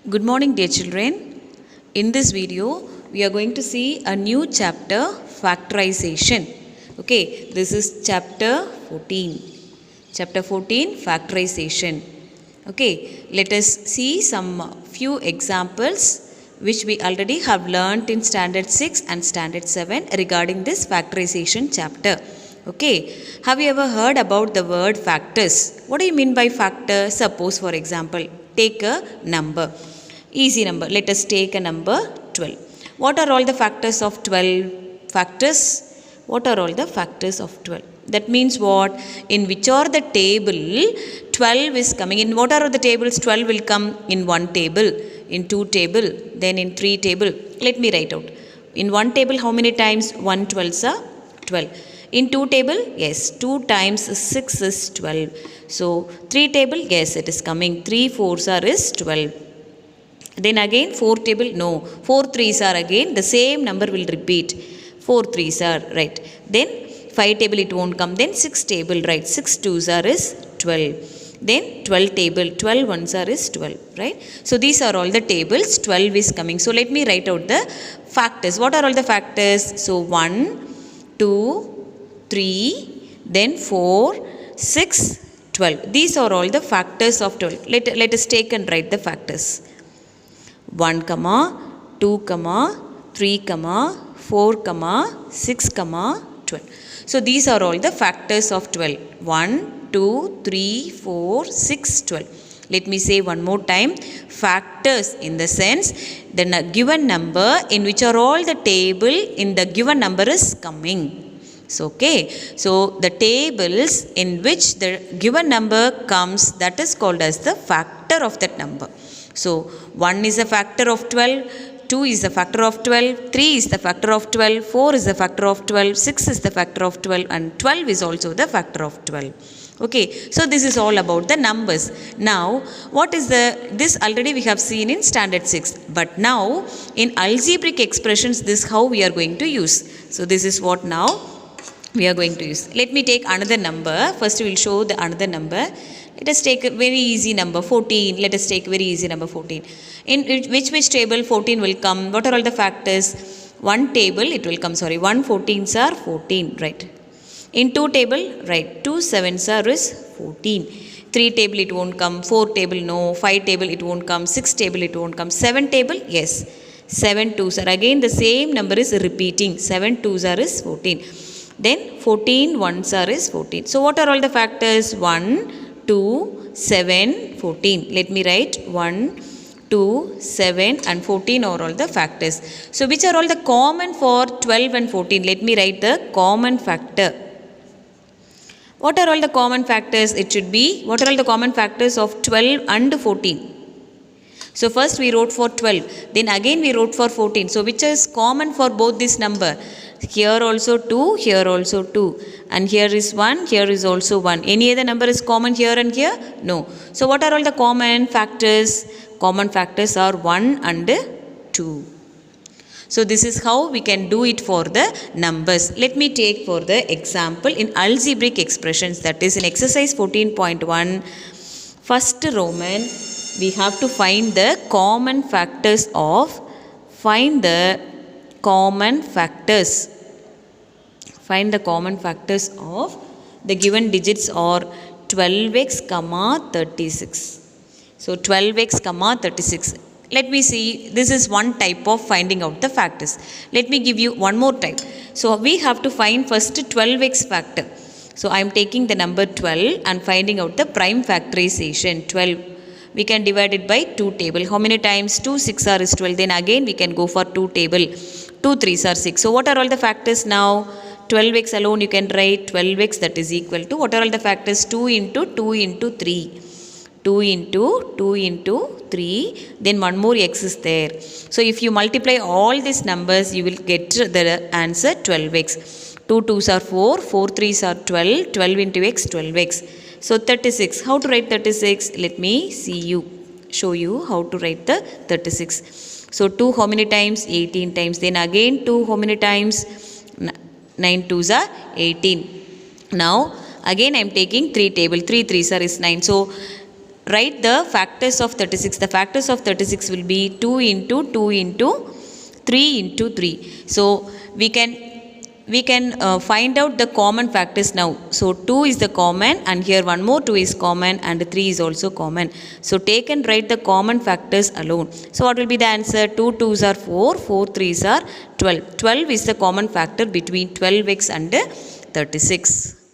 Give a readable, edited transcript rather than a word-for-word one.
Good morning, dear children. In this video, we are going to see a new chapter, factorization. Okay, this is chapter 14. Chapter 14, factorization. Okay, let us see some few examples which we already have learnt in standard 6 and standard 7 regarding this factorization chapter. Okay, have you ever heard about the word factors? What do you mean by factor? Suppose, for example, take a number. Easy number. Let us take a number 12. What are all the factors of 12 factors? What are all the factors of 12? That means what? In which are the table 12 is coming. In what are the tables? 12 will come in one table, in two table, then in three table. Let me write out. In one table, how many times? 1 12s are 12. In two table, yes, 2 times 6 is 12. So, 3 table, yes, it is coming. 3 4s are is 12. Then again 4 table, no, 4 3s are again, the same number will repeat. 4 3s are, right. Then 5 table it won't come. Then 6 table, right. 6 2s are is 12. Then 12 table, 12 ones are is 12, right. So these are all the tables, 12 is coming. So let me write out the factors. What are all the factors? So 1, 2, 3, then 4, 6, 12. These are all the factors of 12. Let us take and write the factors. 1, 2, 3, 4, 6, 12. So these are all the factors of 12. 1, 2, 3, 4, 6, 12. Let me say one more time. Factors in the sense the given number in which are all the table in the given number is coming. So, okay. So the tables in which the given number comes, that is called as the factor of that number. So 1 is a factor of 12, 2 is the factor of 12, 3 is the factor of 12, 4 is the factor of 12, 6 is the factor of 12 and 12 is also the factor of 12. Okay, so this is all about the numbers. Now, what is this already we have seen in standard 6. But now, in algebraic expressions, this how we are going to use. So this is what now we are going to use. Let me take another number. First we will show the another number. Let us take a very easy number 14. Let us take very easy number 14. In which table 14 will come? What are all the factors? One table it will come. Sorry, 1 14s are 14. Right. In two table, right. 2 7s are is 14. 3 table it won't come. 4 table no. 5 table it won't come. 6 table it won't come. 7 table yes. 7 2s are again the same number is repeating. 7 2s are is 14. Then 14 ones are is 14. So what are all the factors? 1 2, 7, 14. Let me write 1, 2, 7 and 14 are all the factors. So which are all the common for 12 and 14? Let me write the common factor. What are all the common factors? It should be, what are all the common factors of 12 and 14? So first we wrote for 12. Then again we wrote for 14. So which is common for both this number? Here also 2, here also 2. And here is 1, here is also 1. Any other number is common here and here? No. So what are all the common factors? Common factors are 1 and 2. So this is how we can do it for the numbers. Let me take for the example in algebraic expressions, that is in exercise 14.1. First Roman, we have to find the common factors of, find the common factors of the given digits are 12x, 36. So 12x, 36. Let me see, this is one type of finding out the factors. Let me give you one more type. So we have to find first 12x factor. So I am taking the number 12 and finding out the prime factorization. 12. We can divide it by 2 table. How many times? 2 6 are is 12. Then again we can go for 2 table. 2 3s are 6. So what are all the factors now? 12x alone you can write 12x, that is equal to, what are all the factors? 2 into 2 into 3. 2 into 2 into 3. Then one more x is there. So if you multiply all these numbers, you will get the answer 12x. 2 2s are 4. 4 3s are 12. 12 into x, 12x. So 36. How to write 36? Let me show you how to write the 36. So 2 how many times? 18 times. Then again 2 how many times? 9 2s are 18. Now again I am taking 3 table. 3 3s are is 9. So write the factors of 36. The factors of 36 will be 2 into 2 into 3 into 3. So we can find out the common factors now. So 2 is the common, and here one more 2 is common, and 3 is also common. So take and write the common factors alone. So what will be the answer? 2 2s are 4, 4 3s are 12. 12 is the common factor between 12x and 36.